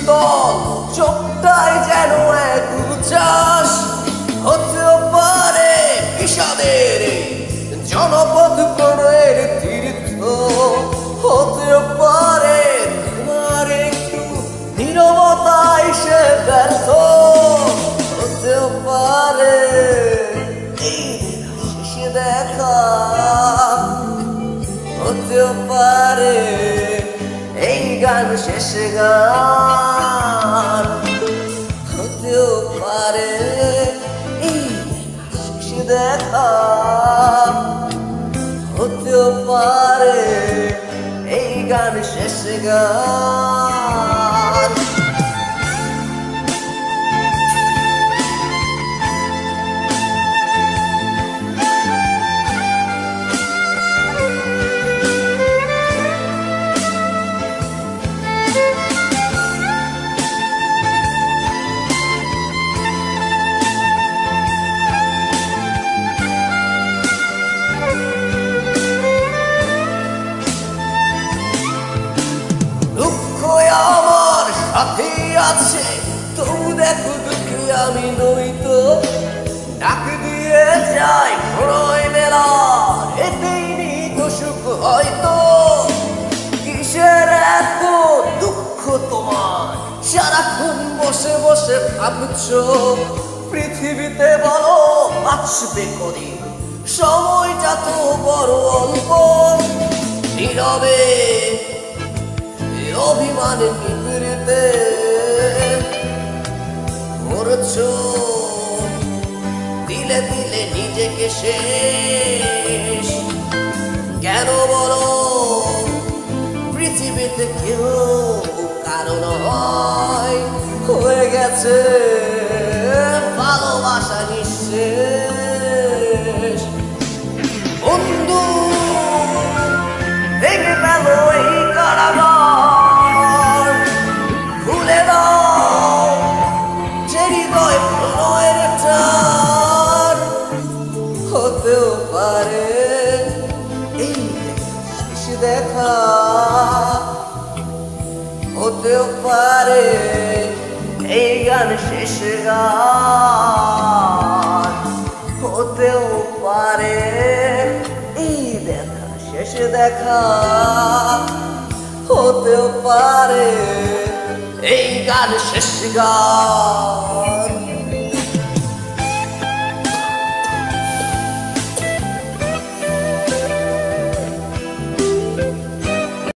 শীতল চোখটাই যেন এক উচ্ছ্বাস। হতেও পারে বিষাদের জনপদ প্রণয়ের তীর্থ, হতেও পারে তোমার একটু নীরবতাই সে ব্যর্থ, হতেও পারে এই শেষ দেখা, হতেও পারে এই গান শেষ গান, হতেও পারে এই শেষ দেখা, হতেও পারে এই গান শেষ গান। আমার সাথে আছে তবু দেখো দুঃখে আমি নই তো, ডাক দিয়ে যাই প্রণয় মেলা এতেই নিত সুখ হয়তো। কিসের এত দুঃখ তোমার সারাক্ষণ বসে বসে ভাবছো, পৃথিবীতে বলো বাঁচবে করে সময়টা তো বড় অল্প। নীরবে অভিমান বিপরীতে করছো, দিলে দিলে নিজেকে শেষ। কেন বলো পৃথিবীতে কেউ কারণ হয়, হয়ে গেছে ভালোবাসা নিঃশেষ। বন্ধু ভেঙে গেল এই কারাগার, খুলে দাও যে হৃদয় প্রণয়ের টান। হতেও পারে এই শেষ দেখা, হতেও পারে এই গান শেষ গান, হতেও পারে এই দেখা শেষ দেখা, হতেও পারে এই গান শেষ গান।